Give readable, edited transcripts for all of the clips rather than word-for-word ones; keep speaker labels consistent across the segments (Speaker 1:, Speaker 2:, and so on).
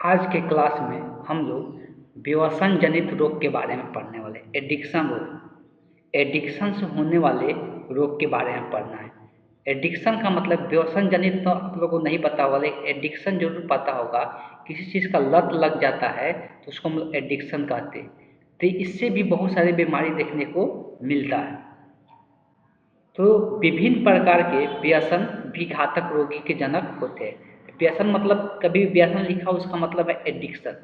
Speaker 1: आज के क्लास में हम लोग व्यसन जनित रोग के बारे में पढ़ने वाले एडिक्शन रोग। एडिक्शन से होने वाले रोग के बारे में पढ़ना है। एडिक्शन का मतलब व्यसन जनित तो आप लोगों को नहीं पता होगा, लेकिन एडिक्शन जरूर पता होगा। किसी चीज़ का लत लग जाता है तो उसको हम लोग एडिक्शन कहते हैं। तो इससे भी बहुत सारी बीमारी देखने को मिलता है। तो विभिन्न प्रकार के व्यसन भी घातक रोगी के जनक होते हैं। व्यसन मतलब कभी व्यसन लिखा उसका मतलब है एडिक्शन।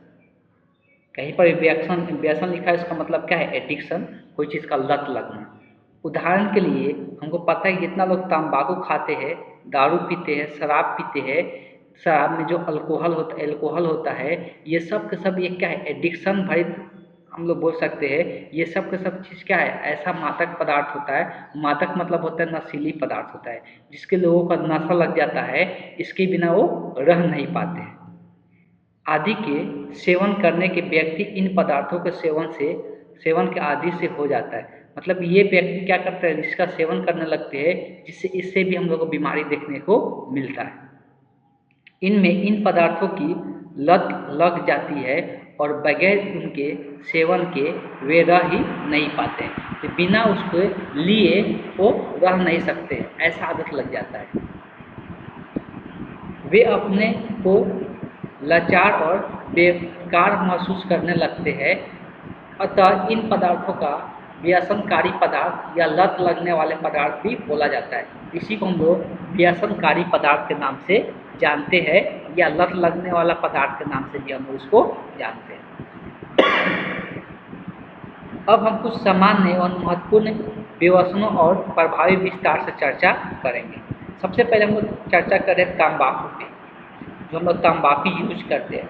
Speaker 1: कहीं पर व्यसन व्यसन लिखा है उसका मतलब क्या है? एडिक्शन, कोई चीज़ का लत लगना। उदाहरण के लिए हमको पता है जितना लोग तंबाकू खाते हैं, दारू पीते हैं, शराब पीते हैं, शराब में जो अल्कोहल होता है, ये सब के सब ये क्या है? एडिक्शन भरित हम लोग बोल सकते हैं। ये सब के सब चीज़ क्या है? ऐसा मादक पदार्थ होता है। मादक मतलब होता है नशीली पदार्थ होता है, जिसके लोगों का नशा लग जाता है, इसके बिना वो रह नहीं पाते हैं। आदि के सेवन करने के व्यक्ति इन पदार्थों के सेवन के आदि से हो जाता है। मतलब ये व्यक्ति क्या करता है? इसका सेवन करने लगते हैं, जिससे इससे भी हम लोग को बीमारी देखने को मिलता है। इनमें इन पदार्थों की लत लग जाती है और बगैर उनके सेवन के वे रह ही नहीं पाते हैं। तो बिना उसको लिए वो रह नहीं सकते, ऐसा आदत लग जाता है। वे अपने को लाचार और बेकार महसूस करने लगते हैं। अतः इन पदार्थों का व्यसनकारी पदार्थ या लत लगने वाले पदार्थ भी बोला जाता है। इसी को हम लोग व्यसनकारी पदार्थ के नाम से जानते हैं, या लत लगने वाला पदार्थ के नाम से भी हम लोग उसको जानते हैं। अब हम कुछ सामान्य और महत्वपूर्ण व्यसनों और प्रभावी विस्तार से चर्चा करेंगे। सबसे पहले हम लोग चर्चा करें तंबाकू पे। जो हम लोग तंबाकू यूज करते हैं,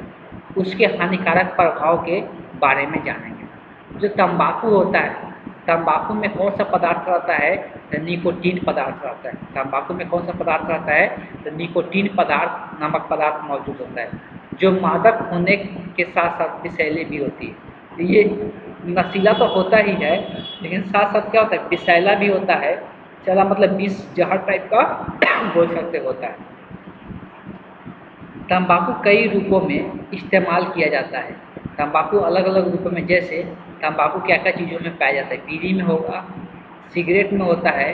Speaker 1: उसके हानिकारक प्रभाव के बारे में जानेंगे। जो तंबाकू होता है, तंबाकू में कौन सा पदार्थ रहता है? तो निकोटीन पदार्थ रहता है। तंबाकू में कौन सा पदार्थ रहता है? तो निकोटीन पदार्थ नामक पदार्थ मौजूद होता है, जो मादक होने के साथ साथ विषैली भी होती है। ये नशीला तो होता ही है, लेकिन साथ साथ क्या होता है? विषैला भी होता है। चला मतलब विष जहर टाइप का बोल सकते होता है। तंबाकू कई रूपों में इस्तेमाल किया जाता है। तंबाकू अलग अलग रूपों में, जैसे तंबाकू क्या क्या चीज़ों में पाया जाता है? बीड़ी में होगा, सिगरेट में होता है,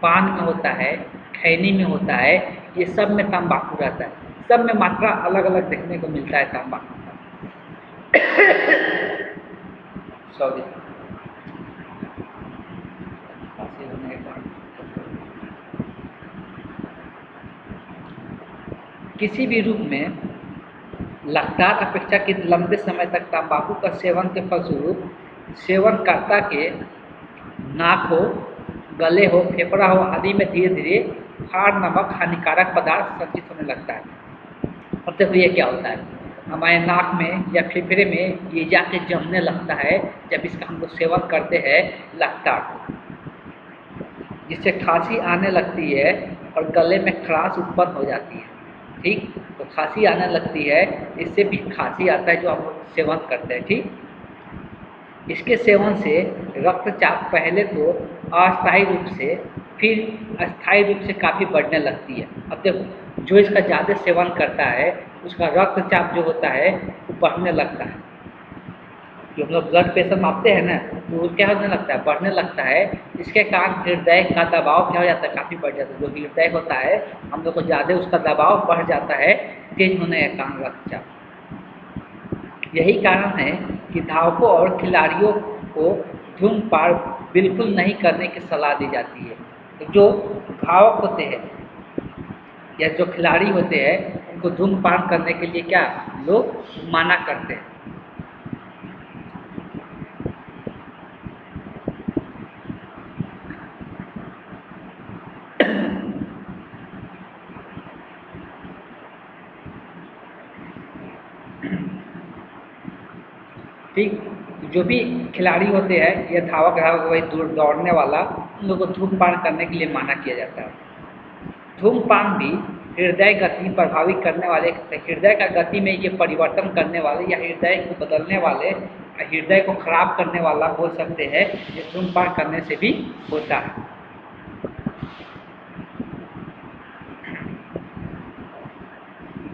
Speaker 1: पान में होता है, खैनी में होता है। ये सब में तंबाकू रहता है। सब में मात्रा अलग अलग देखने को मिलता है तंबाकू का। सॉरी, किसी भी रूप में लगातार अपेक्षाकृत लंबे समय तक तंबाकू का सेवन के फलस्वरूप सेवनकर्ता के नाक हो, गले हो, फेफड़ा हो आदि में धीरे धीरे क्षार नामक हानिकारक पदार्थ संचित होने लगता है। अब देखो ये क्या होता है? हमारे नाक में या फेफड़े में ये जाके जमने लगता है जब इसका हम लोग सेवन करते हैं लगातार, जिससे खांसी आने लगती है और गले में खराश उत्पन्न हो जाती है। ठीक, तो खांसी आने लगती है, इससे भी खांसी आता है जो हम लोग सेवन करते हैं। ठीक, इसके सेवन से रक्तचाप पहले तो अस्थायी रूप से, फिर अस्थायी रूप से काफ़ी बढ़ने लगती है। अब देखो, जो इसका ज़्यादा सेवन करता है उसका रक्तचाप जो होता है वो बढ़ने लगता है। जो हम लोग ब्लड प्रेशर मापते हैं ना, तो वो क्या होने लगता है? बढ़ने लगता है। इसके कारण हृदय का दबाव क्या हो जाता है? काफ़ी बढ़ जाता है। जो हृदय होता है, हम लोग को ज़्यादा उसका दबाव बढ़ जाता है, तेज होने के कारण रक्तचाप। यही कारण है कि धावकों और खिलाड़ियों को धूम्रपान बिल्कुल नहीं करने की सलाह दी जाती है। तो जो धावक होते हैं या जो खिलाड़ी होते हैं, उनको धूम्रपान करने के लिए क्या लोग मना करते हैं। ठीक, जो भी खिलाड़ी होते हैं या धावक वही दौड़ने वाला, उन लोगों को धूम्रपान करने के लिए मना किया जाता है। धूम्रपान भी हृदय गति प्रभावित करने वाले, हृदय का गति में ये परिवर्तन करने वाले या हृदय को बदलने वाले, हृदय को खराब करने वाला बोल सकते हैं, ये धूम्रपान करने से भी होता है।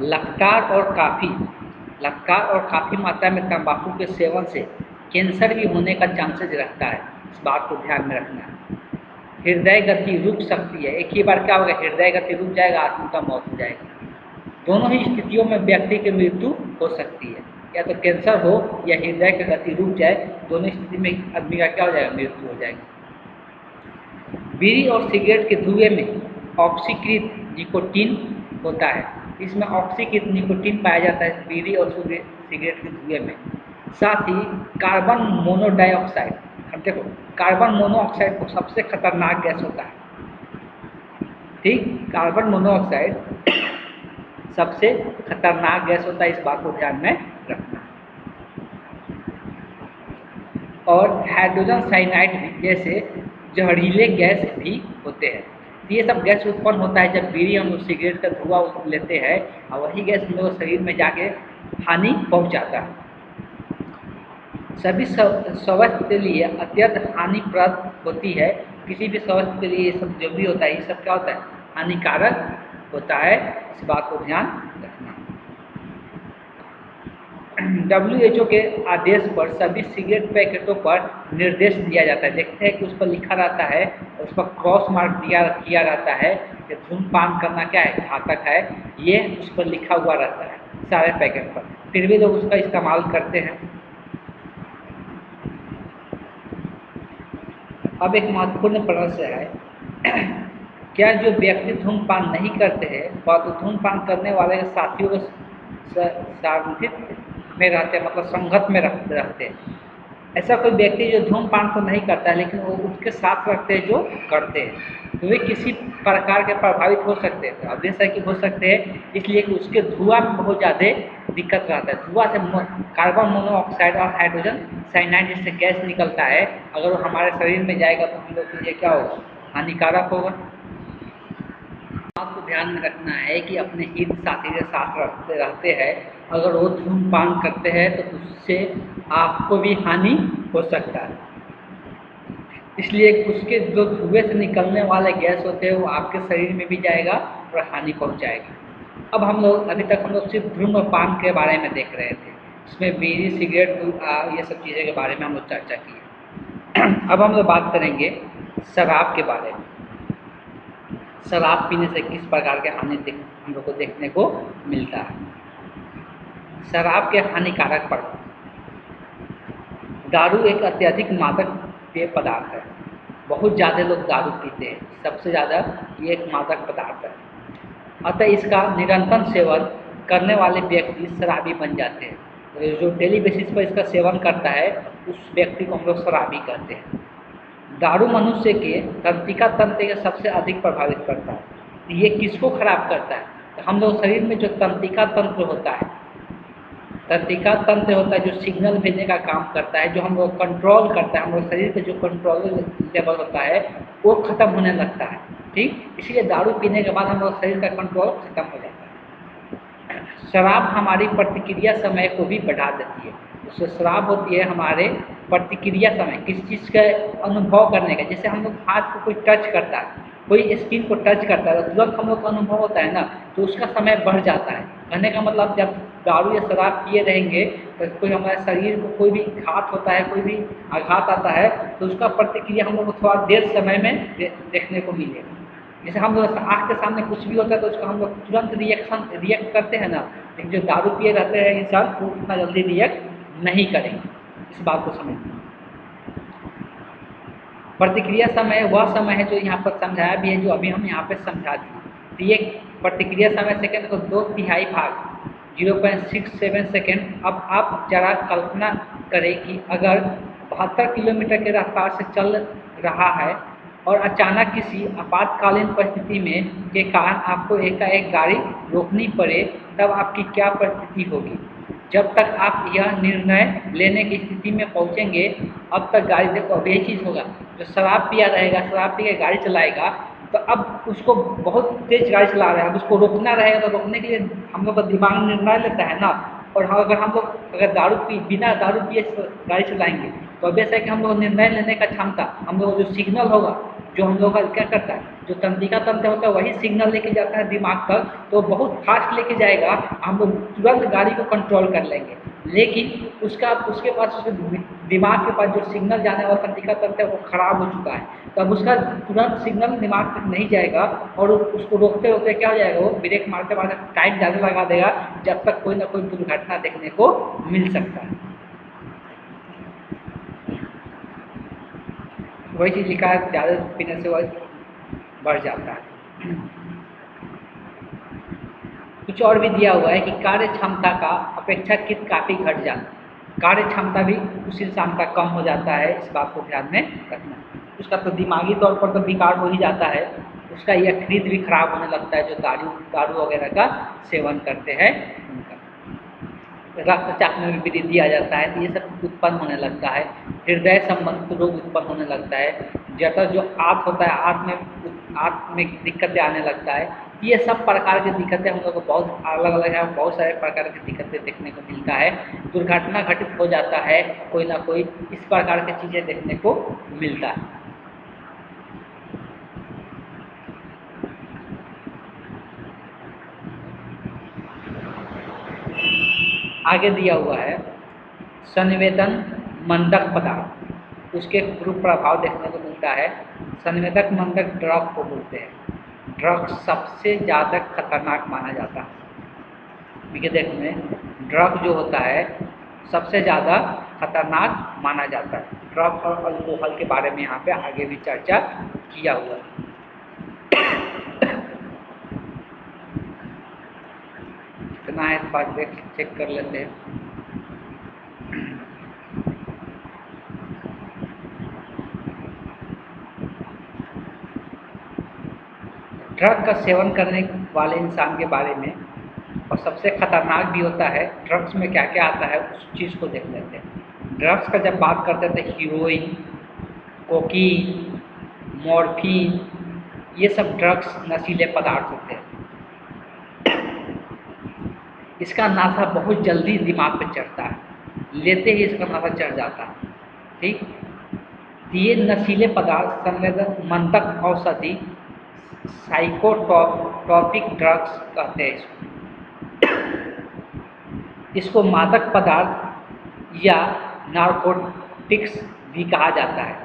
Speaker 1: लगातार और काफ़ी लगातार और काफ़ी मात्रा में तंबाकू के सेवन से कैंसर भी होने का चांसेस रहता है, इस बात को ध्यान में रखना है। हृदय गति रुक सकती है, एक ही बार क्या होगा, हृदय गति रुक जाएगा, आदमी का मौत हो जाएगा। दोनों ही स्थितियों में व्यक्ति की मृत्यु हो सकती है, या तो कैंसर हो या हृदय की गति रुक जाए, दोनों स्थिति में आदमी का क्या हो जाएगा, मृत्यु हो जाएगी। बीड़ी और सिगरेट के धुएं में ऑक्सीकृत निकोटीन होता है, इसमें ऑक्सीकृत निकोटीन पाया जाता है बीड़ी और सिगरेट के धुएं में। साथ ही कार्बन मोनोडाइऑक्साइड, अब देखो कार्बन मोनोऑक्साइड को सबसे खतरनाक गैस होता है, ठीक, कार्बन मोनोऑक्साइड सबसे खतरनाक गैस होता है, इस बात को ध्यान में रखना। और हाइड्रोजन साइनाइड जैसे जहरीले गैस भी होते हैं। ये सब गैस उत्पन्न होता है जब बीड़ी हम सिगरेट का धुआं लेते हैं, और वही गैस हम लोग शरीर में जाके हानि पहुंचाता है। सभी स्वास्थ्य के लिए अत्यंत हानिप्रद होती है, किसी भी स्वास्थ्य के लिए ये सब जो भी होता है, ये सब क्या होता है, हानिकारक होता है, इस बात को ध्यान रखना। WHO के आदेश पर सभी सिगरेट पैकेटों पर निर्देश दिया जाता है, देखते हैं कि उस पर लिखा रहता है, उस पर क्रॉस मार्क किया रहता है कि धूम्रपान करना क्या है, घातक है, ये उस पर लिखा हुआ रहता है सारे पैकेट पर, फिर भी लोग उसका इस्तेमाल करते हैं। अब एक महत्वपूर्ण प्रश्न है, क्या जो व्यक्ति धूम्रपान नहीं करते हैं वह तो धूम्रपान करने वाले साथियों को सानिध्य में रहते हैं, मतलब संगत में रहते हैं। ऐसा कोई व्यक्ति जो धूम्रपान तो नहीं करता है लेकिन वो उसके साथ रखते हैं जो करते हैं, तो वे किसी प्रकार के प्रभावित हो सकते हैं। अब जैसा कि हो सकते हैं इसलिए कि उसके धुआं में बहुत ज़्यादा दिक्कत रहता है, धुआं से कार्बन मोनोऑक्साइड और हाइड्रोजन साइनाइड जैसे गैस निकलता है, अगर वो हमारे शरीर में जाएगा तो हम लोग के लिए क्या होगा, हानिकारक होगा। आपको ध्यान में रखना है कि अपने हित साथी के साथ रहते हैं, अगर वो धूम्रपान करते हैं तो उससे आपको भी हानि हो सकता है, इसलिए उसके जो धुएं से निकलने वाले गैस होते हैं वो आपके शरीर में भी जाएगा और हानि पहुंचाएगा। अब अभी तक हम लोग सिर्फ धूम्रपान के बारे में देख रहे थे, इसमें बीड़ी सिगरेट ये सब चीज़ें के बारे में हम लोग चर्चा की। अब हम लोग बात करेंगे शराब के बारे में। शराब पीने से किस प्रकार के हानि हम लोग को देखने को मिलता है। शराब के हानिकारक प्रभाव, दारू एक अत्यधिक मादक पेय पदार्थ है, बहुत ज़्यादा लोग दारू पीते हैं, सबसे ज़्यादा ये एक मादक पदार्थ है, अतः इसका निरंतर सेवन करने वाले व्यक्ति शराबी बन जाते हैं। जो डेली बेसिस पर इसका सेवन करता है उस व्यक्ति को हम लोग शराबी कहते हैं। दारू मनुष्य के तंत्रिका तंत्र को सबसे अधिक प्रभावित करता है। ये किसको खराब करता है, तो हम लोग शरीर में जो तंत्रिका तंत्र होता है, तंत्रिका तंत्र होता है जो सिग्नल भेजने का काम करता है, जो हम लोग कंट्रोल करता है, हम लोग शरीर का जो कंट्रोल लेवल होता है वो खत्म होने लगता है, ठीक। इसलिए दारू पीने के बाद हम लोग शरीर का कंट्रोल खत्म हो जाता है। शराब हमारी प्रतिक्रिया समय को भी बढ़ा देती है। उससे शराब होती है हमारे प्रतिक्रिया समय, किसी चीज़ का अनुभव करने का, जैसे हम लोग हाथ को कोई टच करता है, कोई स्किन को टच करता है तो तुरंत हम लोग का अनुभव होता है ना, तो उसका समय बढ़ जाता है। कहने का मतलब जब दारू या शराब पिए रहेंगे तो कोई हमारे शरीर को कोई भी घात होता है, कोई भी आघात आता है तो उसका प्रतिक्रिया हम लोग को थोड़ा देर समय में देखने को मिलेगा। जैसे हम लोग आँख के सामने कुछ भी होता है तो उसका हम लोग तुरंत रिएक्ट करते हैं ना, लेकिन जो दारू पिए रहते हैं इंसान वो उतना जल्दी रिएक्ट नहीं करेंगे, इस बात को समझना। प्रतिक्रिया समय वह समय है जो यहाँ पर समझाया भी है, जो अभी हम यहाँ पे समझा दिए। तो ये प्रतिक्रिया समय सेकंड को 2/3 भाग 0.67 सेकेंड। अब आप जरा कल्पना करें कि अगर 72 किलोमीटर के रफ्तार से चल रहा है और अचानक किसी आपातकालीन परिस्थिति में के कारण आपको एकाएक गाड़ी रोकनी पड़े, तब आपकी क्या परिस्थिति होगी। जब तक आप यह निर्णय लेने की स्थिति में पहुंचेंगे अब तक गाड़ी, देखो अब यही चीज़ होगा, जो शराब पिया रहेगा, शराब पी के गाड़ी चलाएगा तो अब उसको बहुत तेज गाड़ी चला रहा है, अब उसको रोकना रहेगा तो रोकने के लिए हम लोग का दिमाग निर्णय लेता है ना। और अगर हम लोग बिना दारू पिए गाड़ी चलाएंगे तो अब ऐसा है कि हम लोग निर्णय लेने का क्षमता, हम लोग जो सिग्नल होगा जो हम लोग का क्या करता है, जो तंत्रिका तंत्र होता है वही सिग्नल लेके जाता है दिमाग तक, तो बहुत फास्ट लेके जाएगा, हम लोग तुरंत गाड़ी को कंट्रोल कर लेंगे। लेकिन उसके पास, उसके दिमाग के पास जो सिग्नल जाने वाला तंत्रिका तंत्र है वो खराब हो चुका है, तब उसका तुरंत सिग्नल दिमाग तक नहीं जाएगा और उसको रोकते रोकते क्या हो जाएगा, वो ब्रेक मारते मारते टाइम ज़्यादा लगा देगा, जब तक कोई ना कोई दुर्घटना देखने को मिल सकता है। वही चीज़ लिखा है, ज़्यादा पीने से वह बढ़ जाता है। कुछ और भी दिया हुआ है कि कार्य क्षमता का अपेक्षाकृत काफ़ी घट जाना, कार्य क्षमता भी उसी क्षमता कम हो जाता है, इस बात को ध्यान में रखना। उसका तो दिमागी तौर पर तो विकार हो ही जाता है, उसका यकृत भी खराब होने लगता है, जो दारू वगैरह का सेवन करते हैं उनका। रक्तचाप में भी वृद्धि आ जाता है, तो ये सब उत्पन्न होने लगता है। हृदय संबंधित रोग उत्पन्न होने लगता है, जैसा जो आंत होता है, आंत में दिक्कतें आने लगता है। ये सब प्रकार की दिक्कतें हम लोग को बहुत अलग अलग है, बहुत सारे प्रकार की दिक्कतें देखने को मिलता है। दुर्घटना घटित हो जाता है, कोई ना कोई इस प्रकार की चीज़ें देखने को मिलता है। आगे दिया हुआ है संवेदन मंदक पदार्थ, उसके कुप्रभाव प्रभाव देखने को मिलता है। संवेदक मंदक ड्रग को बोलते हैं, ड्रग सबसे ज़्यादा खतरनाक माना जाता है। विज्ञान में ड्रग जो होता है सबसे ज़्यादा खतरनाक माना जाता है। ड्रग और अल्कोहल के बारे में यहाँ पे आगे भी चर्चा किया हुआ है। कितना है इस बात देख चेक कर लेते हैं। ड्रग का सेवन करने वाले इंसान के बारे में, और सबसे खतरनाक भी होता है, ड्रग्स में क्या क्या आता है उस चीज़ को देख लेते हैं। ड्रग्स का जब बात करते हैं तो हीरोइन, कोकीन, मॉर्फिन, ये सब ड्रग्स नशीले पदार्थ होते हैं। इसका नशा बहुत जल्दी दिमाग पे चढ़ता है, लेते ही इसका नशा चढ़ जाता है। ठीक, ये नशीले पदार्थ संवेदन मंदक औषधि साइकोट्रॉपिक ड्रग्स कहते हैं इसको मादक पदार्थ या नार्कोटिक्स भी कहा जाता है।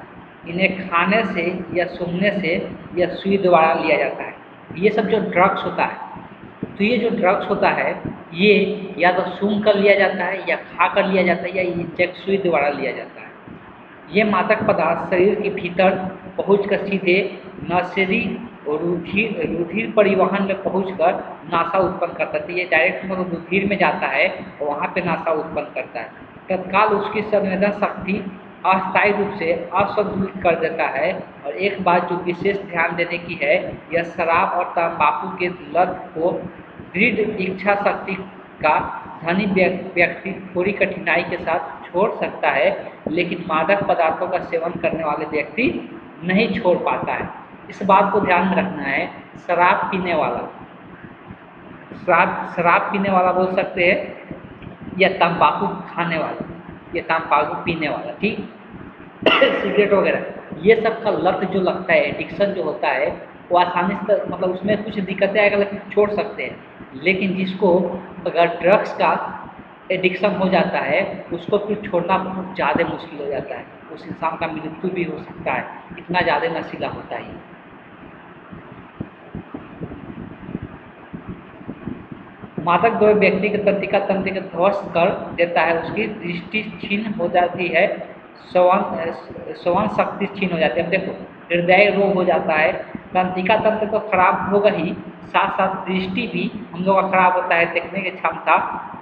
Speaker 1: इन्हें खाने से या सूंघने से या सुई द्वारा लिया जाता है। ये सब जो ड्रग्स होता है, तो ये जो ड्रग्स होता है ये या तो सूंघ कर लिया जाता है, या खा कर लिया जाता है, या इंजेक्ट सुई द्वारा लिया जाता है। ये मादक पदार्थ शरीर के भीतर पहुंचकर सीधे नसेरी रुधिर परिवहन में पहुंचकर नासा उत्पन्न करता है। ये डायरेक्ट मतलब रुधिर में जाता है और वहाँ पे नासा उत्पन्न करता है। तत्काल उसकी संवेदन शक्ति अस्थायी रूप से असंतुलित कर देता है। और एक बात जो विशेष ध्यान देने की है, यह शराब और तंबाकू के लत को दृढ़ इच्छा शक्ति का धनी व्यक्ति थोड़ी कठिनाई के साथ छोड़ सकता है, लेकिन मादक पदार्थों का सेवन करने वाले व्यक्ति नहीं छोड़ पाता है। इस बात को ध्यान में रखना है। शराब पीने वाला, शराब पीने वाला बोल सकते हैं, या तंबाकू खाने वाला, या तंबाकू पीने वाला, ठीक, सिगरेट वगैरह, ये सब का लत जो लगता है, एडिक्शन जो होता है, वो आसानी से मतलब उसमें कुछ दिक्कतें आएगा लेकिन छोड़ सकते हैं। लेकिन जिसको अगर ड्रग्स का एडिक्शन हो जाता है, उसको फिर छोड़ना बहुत ज़्यादा मुश्किल हो जाता है। उस इंसान का मृत्यु भी हो सकता है, इतना ज़्यादा नशीला होता है। मादक द्रव्य व्यक्ति के तंत्रिका तंत्र को ध्वस्त कर देता है, उसकी दृष्टि क्षीण हो जाती है, श्रवण शक्ति क्षीण हो जाती है। देखो, हृदय रोग हो जाता है, तंत्रिका तंत्र तो खराब होगा ही, साथ साथ दृष्टि भी हम लोग का खराब होता है, देखने की क्षमता,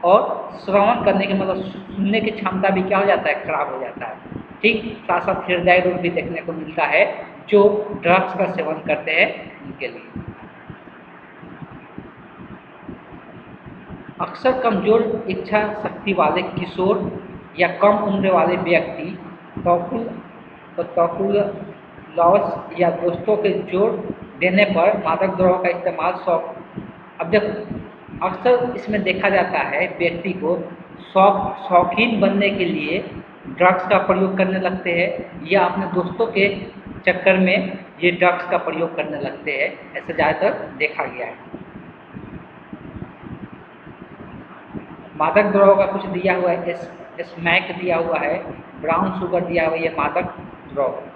Speaker 1: और श्रवण करने के मतलब सुनने की क्षमता भी क्या हो जाता है, खराब हो जाता है। ठीक, साथ साथ हृदय रोग भी देखने को मिलता है जो ड्रग्स का सेवन करते हैं उनके लिए। अक्सर कमजोर इच्छा शक्ति वाले किशोर या कम उम्र वाले व्यक्ति लॉस या दोस्तों के जोर देने पर मादक द्रव्यों का इस्तेमाल अब देखो, अक्सर इसमें देखा जाता है व्यक्ति को शौकीन बनने के लिए ड्रग्स का प्रयोग करने लगते हैं, या अपने दोस्तों के चक्कर में ये ड्रग्स का प्रयोग करने लगते हैं, ऐसा ज़्यादातर देखा गया है। मादक द्रव्यों का कुछ दिया हुआ है, स्मैक दिया हुआ है, ब्राउन शुगर दिया हुआ है, ये मादक द्रव्य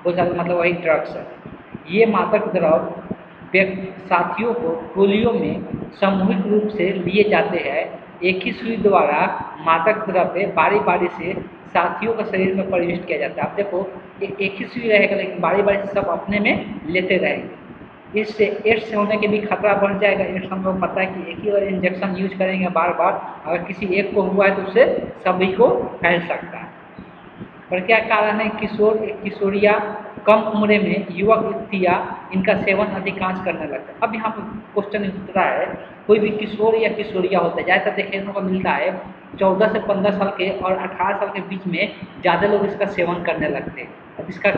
Speaker 1: हो जाता, मतलब वही ड्रग्स है। ये मादक द्रव्य साथियों को टोलियों में सामूहिक रूप से लिए जाते हैं। एक ही सुई द्वारा मादक द्रव्य बारी बारी से साथियों का शरीर में प्रविष्ट किया जाता है। अब देखो एक ही सुई रहेगा, लेकिन बारी बारी से सब अपने में लेते रहेंगे। इससे एड्स होने के भी खतरा बढ़ जाएगा। एड्स हम लोग पता है कि एक ही बार इंजेक्शन यूज करेंगे बार बार, अगर किसी एक को हुआ है तो उससे सभी को फैल सकता है। पर क्या कारण है, किशोरिया कम उम्र में युवक युवतियाँ इनका सेवन अधिकांश करने लगता है। अब यहाँ पर क्वेश्चन उठता है, कोई भी किशोर या किशोरिया होता है, ज़्यादातर देखने को मिलता है 14 से 15 साल के और 18 साल के बीच में ज़्यादा लोग इसका सेवन करने लगते हैं। अब इसका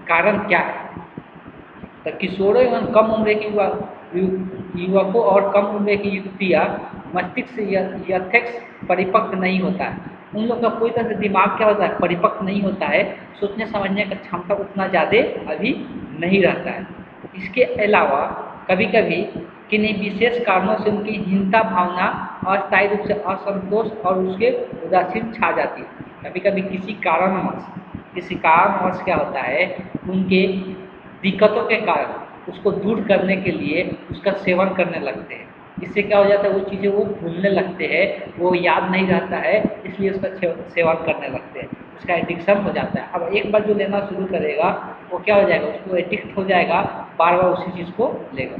Speaker 1: कारण क्या है, तो किशोरों एवं कम उम्र के युवकों और कम उम्र की युवतियाँ मस्तिष्क यथेक्स परिपक्व नहीं होता है। उन लोग का कोई तरह से दिमाग क्या होता है, परिपक्व नहीं होता है, सोचने समझने का क्षमता उतना ज़्यादा अभी नहीं रहता है। इसके अलावा कभी कभी किन्हीं विशेष कारणों से उनकी हीनता भावना अस्थायी रूप से असंतोष और उसके उदासीन छा जाती है। कभी कभी किसी कारणवश क्या होता है, उनके दिक्कतों के कारण उसको दूर करने के लिए उसका सेवन करने लगते हैं। इससे क्या हो जाता है, वो चीज़ें वो भूलने लगते हैं, वो याद नहीं रहता है, इसलिए उसका सेवन करने लगते हैं, उसका एडिक्शन हो जाता है। अब एक बार जो लेना शुरू करेगा वो क्या हो जाएगा, उसको एडिक्ट हो जाएगा, बार बार उसी चीज़ को लेगा।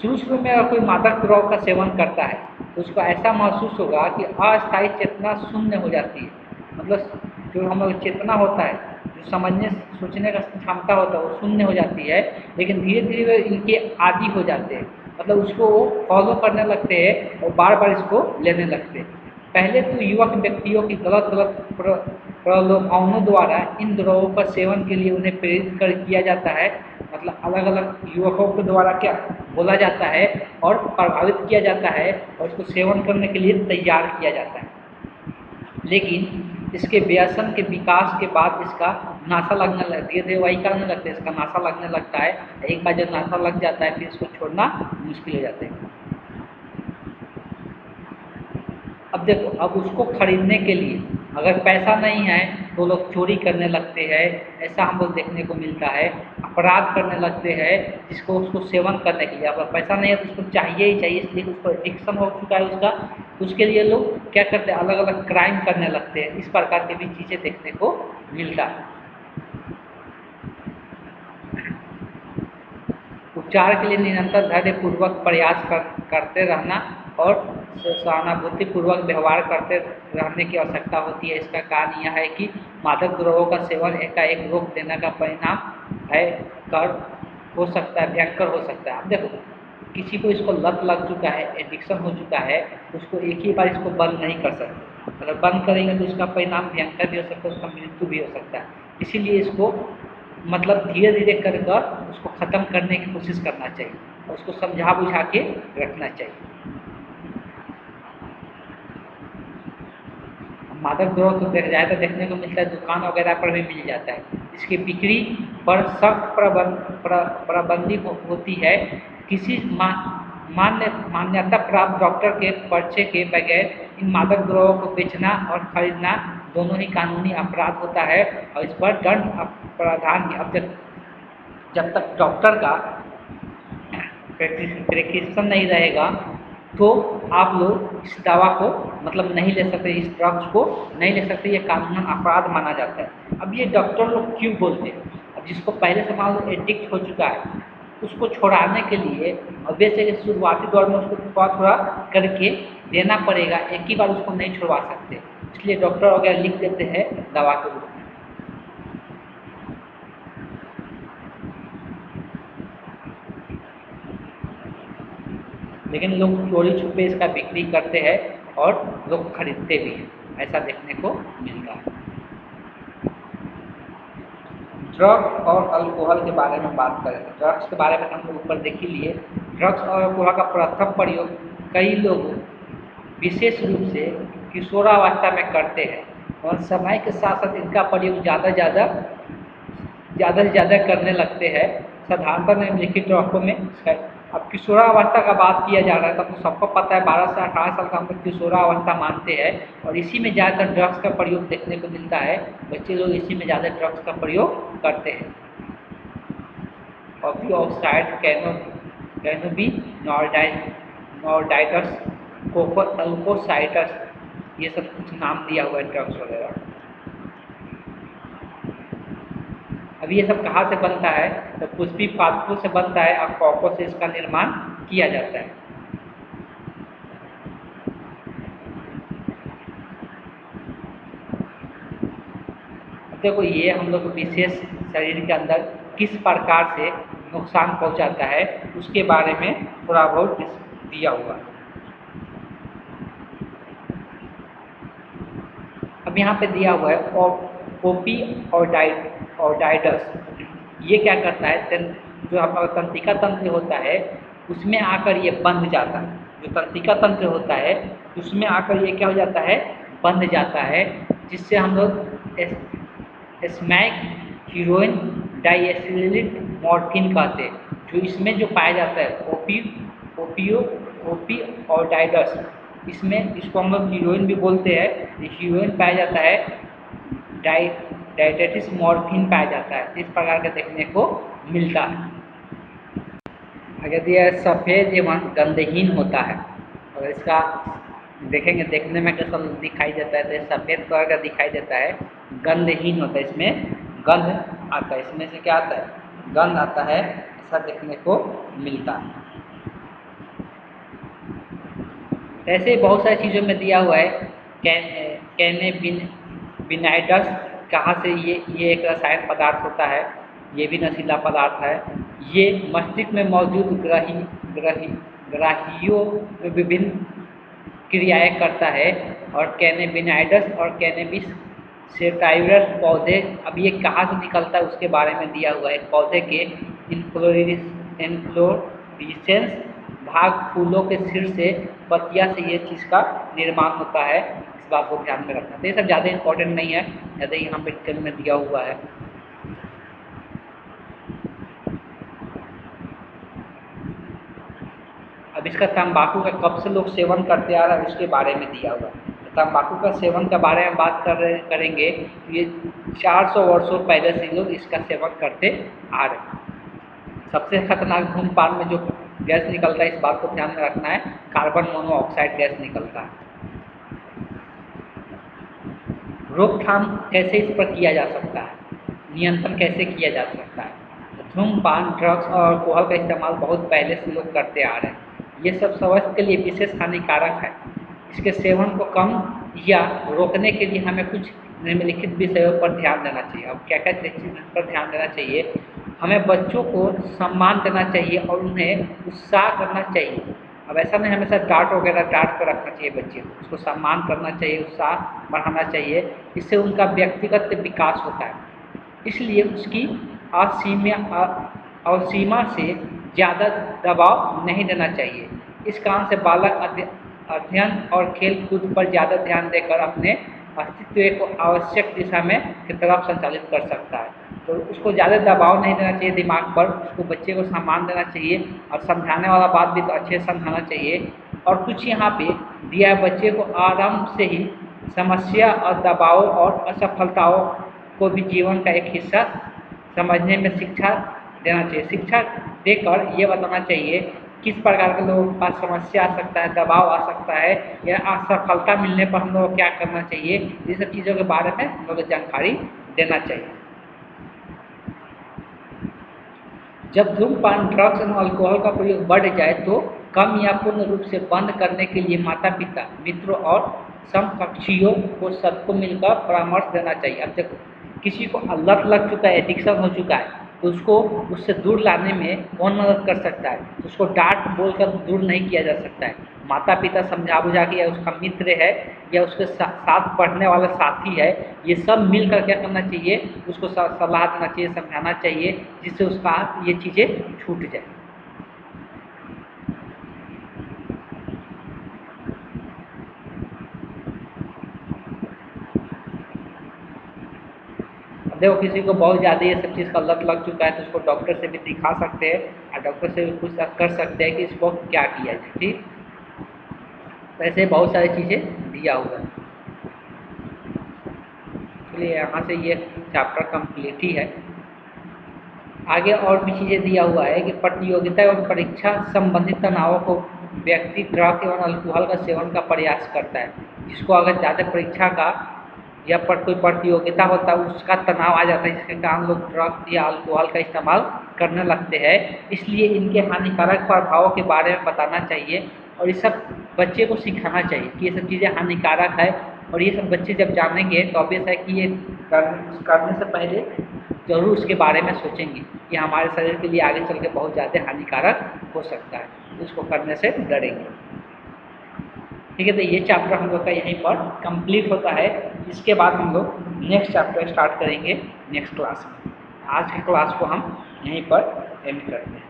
Speaker 1: शुरू में अगर कोई मादक द्रव्य का सेवन करता है तो उसको ऐसा महसूस होगा कि अस्थायी चेतना शून्य हो जाती है। मतलब जो हम लोग चेतना होता है, जो समझने सोचने का क्षमता होता है, वो शून्य हो जाती है। लेकिन धीरे धीरे वे इनके आदी हो जाते हैं, मतलब उसको वो फॉलो करने लगते हैं और बार बार इसको लेने लगते हैं। पहले तो युवक व्यक्तियों की गलत प्रलोभनों द्वारा इन द्रव्यों का सेवन के लिए उन्हें प्रेरित किया जाता है। मतलब अलग अलग युवकों के द्वारा क्या बोला जाता है और प्रभावित किया जाता है और उसको सेवन करने के लिए तैयार किया जाता है। लेकिन इसके व्यसन के विकास के बाद इसका नाशा लगने लगता है, धीरे धीरे वही करने लगता है, इसका नाशा लगने लगता है। एक बार जब नाशा लग जाता है फिर इसको छोड़ना मुश्किल हो जाता है। अब देखो, अब उसको खरीदने के लिए अगर पैसा नहीं है तो लोग चोरी करने लगते हैं, ऐसा हम लोग देखने को मिलता है। अपराध करने लगते हैं जिसको उसको सेवन करने के लिए। अगर पैसा नहीं है तो उसको चाहिए ही चाहिए, इसलिए उसको एडिक्शन हो चुका है उसका, उसके लिए लोग क्या करते हैं, अलग अलग क्राइम करने लगते हैं। इस प्रकार की भी चीज़ें देखने को मिलता है। उपचार के लिए निरंतर धैर्यपूर्वक प्रयास करते रहना और सहानुभूतिपूर्वक व्यवहार करते रहने की आवश्यकता होती है। इसका कारण यह है कि मादक द्रव्यों का सेवन एकाएक रोक देने का परिणाम भयंकर हो सकता है, भयंकर हो सकता है। अब देखो, किसी को इसको लत लग चुका है, एडिक्शन हो चुका है, उसको एक ही बार इसको बंद नहीं कर सकते। अगर बंद करेंगे तो उसका परिणाम भयंकर भी हो सकता है, उसका मृत्यु भी हो सकता है। इसीलिए इसको मतलब धीरे धीरे कर उसको ख़त्म करने की कोशिश करना चाहिए और उसको समझा बुझा के रखना चाहिए। मादक द्रव्य तो ज़्यादा देखने को मिलता है, दुकान वगैरह पर भी मिल जाता है। इसकी बिक्री पर सख्त पाबंदी होती है। किसी मान्यता प्राप्त डॉक्टर के पर्चे के बगैर इन मादक द्रव्यों को बेचना और खरीदना दोनों ही कानूनी अपराध होता है और इस पर दंड प्रावधान है। अब जब तक डॉक्टर का प्रिस्क्रिप्शन नहीं रहेगा तो आप लोग इस दवा को मतलब नहीं ले सकते, इस ड्रग्स को नहीं ले सकते, ये कानूनन अपराध माना जाता है। अब ये डॉक्टर लोग क्यों बोलते हैं, अब जिसको पहले से मान लो एडिक्ट हो चुका है उसको छुड़ाने के लिए अब वैसे शुरुआती दौर में उसको थोड़ा थोड़ा करके देना पड़ेगा, एक ही बार उसको नहीं छुड़वा सकते, इसलिए डॉक्टर वगैरह लिख देते हैं दवा के रूप में। लेकिन लोग चोरी छुपे इसका बिक्री करते हैं और लोग खरीदते भी हैं, ऐसा देखने को मिलता है। ड्रग और अल्कोहल के बारे में बात करें तो ड्रग्स के बारे में हम लोग ऊपर देख ही लिए। ड्रग्स और अल्कोहल का प्रथम प्रयोग कई लोग विशेष रूप से किशोरावस्था में करते हैं। और समय के साथ साथ इनका प्रयोग ज़्यादा से ज़्यादा करने लगते हैं। साधारणतः निम्नलिखित ड्रग्सों में है। अब किशोरावस्था का बात किया जा रहा है, तब तो सबको पता है 12 से 18 साल का हम लोग किशोरावस्था मानते हैं, और इसी में ज़्यादातर ड्रग्स का प्रयोग देखने को मिलता है। बच्चे लोग इसी में ज़्यादा ड्रग्स का प्रयोग करते हैं। ऑपियोसाइड, कैनोबी, नॉर्डाइटस, अल्कोसाइटस, ये सब कुछ नाम दिया हुआ है ड्रग्स वगैरह। अब ये सब कहाँ से बनता है? तो पुष्पी पादपों से बनता है और कॉको से इसका निर्माण किया जाता है। देखो, ये हम लोग विशेष शरीर के अंदर किस प्रकार से नुकसान पहुंचाता है उसके बारे में थोड़ा बहुत दिया हुआ है। अब यहाँ पे दिया हुआ है ओपी और डाइडस। ये क्या करता है, जो हमारा तंत्रिका तंत्र होता है उसमें आकर ये बंध जाता है। जो तंत्रिका तंत्र होता है उसमें आकर ये क्या हो जाता है, बंध जाता है, जिससे हम लोग स्मैक हीरोइन डाइएसिलिक मॉर्फिन कहते हैं। जो इसमें जो पाया जाता है ओपी और डाइडस, इसमें इसको हम लोग हीरोइन भी बोलते हैं। हीरोइन पाया जाता है, डाइटेटिस मॉर्फिन पाया जाता है। इस प्रकार का देखने को मिलता है। अगर यह सफ़ेद एवं गंधहीन होता है और इसका देखेंगे, देखने में कैसा दिखाई देता है, तो सफ़ेद कलर का दिखाई देता है, गंधहीन होता है। इसमें गंध आता है, इसमें से क्या आता है, गंध आता है, ऐसा देखने को मिलता है। ऐसे ही बहुत सारी चीज़ों में दिया हुआ है। कैनेबिनाइडस, कहाँ से ये एक रसायन पदार्थ होता है, ये भी नशीला पदार्थ है। ये मस्तिष्क में मौजूद ग्राहियों में विभिन्न क्रियाएं करता है। और कैनेबिनाइडस और कैनेबिस सेटाइवस पौधे, अब ये कहाँ से निकलता है उसके बारे में दिया हुआ है। पौधे के इन्फ्लोरेसेंस भाग, फूलों के सिर से, पत्तियाँ से ये चीज़ का निर्माण होता है। इस बात को ध्यान में रखना। तो ये सब ज़्यादा इंपॉर्टेंट नहीं है, ज़्यादा यहाँ पे डिटेल में दिया हुआ है। अब इसका तंबाकू का कब से लोग सेवन करते आ रहे हैं उसके बारे में दिया हुआ है। तंबाकू का सेवन के बारे में बात करेंगे तो ये 400 वर्षों पहले से लोग इसका सेवन करते आ रहे हैं। सबसे खतरनाक धूम्रपान में जो गैस निकलता है, इस बात को ध्यान में रखना है, कार्बन मोनोऑक्साइड गैस निकलता है। रोकथाम कैसे इस पर किया जा सकता है, नियंत्रण कैसे किया जा सकता है? धूम्रपान, ड्रग्स और अल्कोहल का इस्तेमाल बहुत पहले से लोग करते आ रहे हैं। ये सब स्वास्थ्य के लिए विशेष हानिकारक है। इसके सेवन को कम या रोकने के लिए हमें कुछ निम्नलिखित विषयों पर ध्यान देना चाहिए। अब क्या क्या चीज़ पर ध्यान देना चाहिए? हमें बच्चों को सम्मान देना चाहिए और उन्हें उत्साह करना चाहिए। अब ऐसा नहीं हमेशा डांट कर रखना चाहिए बच्चे को, उसको सम्मान करना चाहिए, उत्साह बढ़ाना चाहिए। इससे उनका व्यक्तिगत विकास होता है। इसलिए उसकी सीमा से ज़्यादा दबाव नहीं देना चाहिए। इस कारण से बालक अध्ययन और खेल कूद पर ज़्यादा ध्यान देकर अपने अस्तित्व को आवश्यक दिशा में की तरफ संचालित कर सकता है। तो उसको ज़्यादा दबाव नहीं देना चाहिए दिमाग पर, उसको बच्चे को सम्मान देना चाहिए और समझाने वाला बात भी तो अच्छे से समझाना चाहिए। और कुछ यहाँ पे दिया है, बच्चे को आराम से ही समस्या और दबाव और असफलताओं को भी जीवन का एक हिस्सा समझने में शिक्षा देना चाहिए। शिक्षा देकर ये बताना चाहिए किस प्रकार के लोगों के पास समस्या आ सकता है, दबाव आ सकता है, या असफलता मिलने पर हम लोग को क्या करना चाहिए, ये सब चीज़ों के बारे में हम लोग को जानकारी देना चाहिए। जब धूम्रपान, ड्रग्स और अल्कोहल का प्रयोग बढ़ जाए तो कम या पूर्ण रूप से बंद करने के लिए माता पिता, मित्रों और समकक्षियों को सबको मिलकर परामर्श देना चाहिए। अब देखो, किसी को लत लग चुका है, एडिक्शन हो चुका है, तो उसको उससे दूर लाने में कौन मदद कर सकता है? उसको डांट बोलकर दूर नहीं किया जा सकता है। माता पिता समझा बुझा के, या उसका मित्र है या उसके साथ पढ़ने वाला साथी है, ये सब मिलकर क्या करना चाहिए, उसको सलाह देना चाहिए, समझाना चाहिए, जिससे उसका ये चीज़ें छूट जाए। देखो किसी को बहुत ज़्यादा ये सब चीज़ का लत लग चुका है तो उसको डॉक्टर से भी दिखा सकते हैं और डॉक्टर से भी कुछ कर सकते हैं कि इसको क्या किया जाए। ठीक, तो ऐसे बहुत सारी चीज़ें दिया हुआ है। इसलिए यहाँ से ये चैप्टर कंप्लीट ही है। आगे और भी चीज़ें दिया हुआ है कि प्रतियोगिता एवं परीक्षा संबंधित तनावों को व्यक्ति ड्रग एवं अल्कोहल का सेवन का प्रयास करता है। जिसको अगर ज़्यादा परीक्षा का या पर कोई प्रतियोगिता होता है उसका तनाव आ जाता है, जिसके कारण लोग ड्रग या अल्कोहल का इस्तेमाल करने लगते हैं। इसलिए इनके हानिकारक प्रभावों के बारे में बताना चाहिए और ये सब बच्चे को सिखाना चाहिए कि ये सब चीज़ें हानिकारक है। और ये सब बच्चे जब जानेंगे तो ऑब्वियस है कि ये करने से पहले जरूर उसके बारे में सोचेंगे कि हमारे शरीर के लिए आगे चल के बहुत ज़्यादा हानिकारक हो सकता है, उसको करने से डरेंगे। ठीक है, तो ये चैप्टर हम लोग का यहीं पर कंप्लीट होता है। इसके बाद हम लोग नेक्स्ट चैप्टर स्टार्ट करेंगे नेक्स्ट क्लास में। आज की क्लास को हम यहीं पर एंड करते हैं।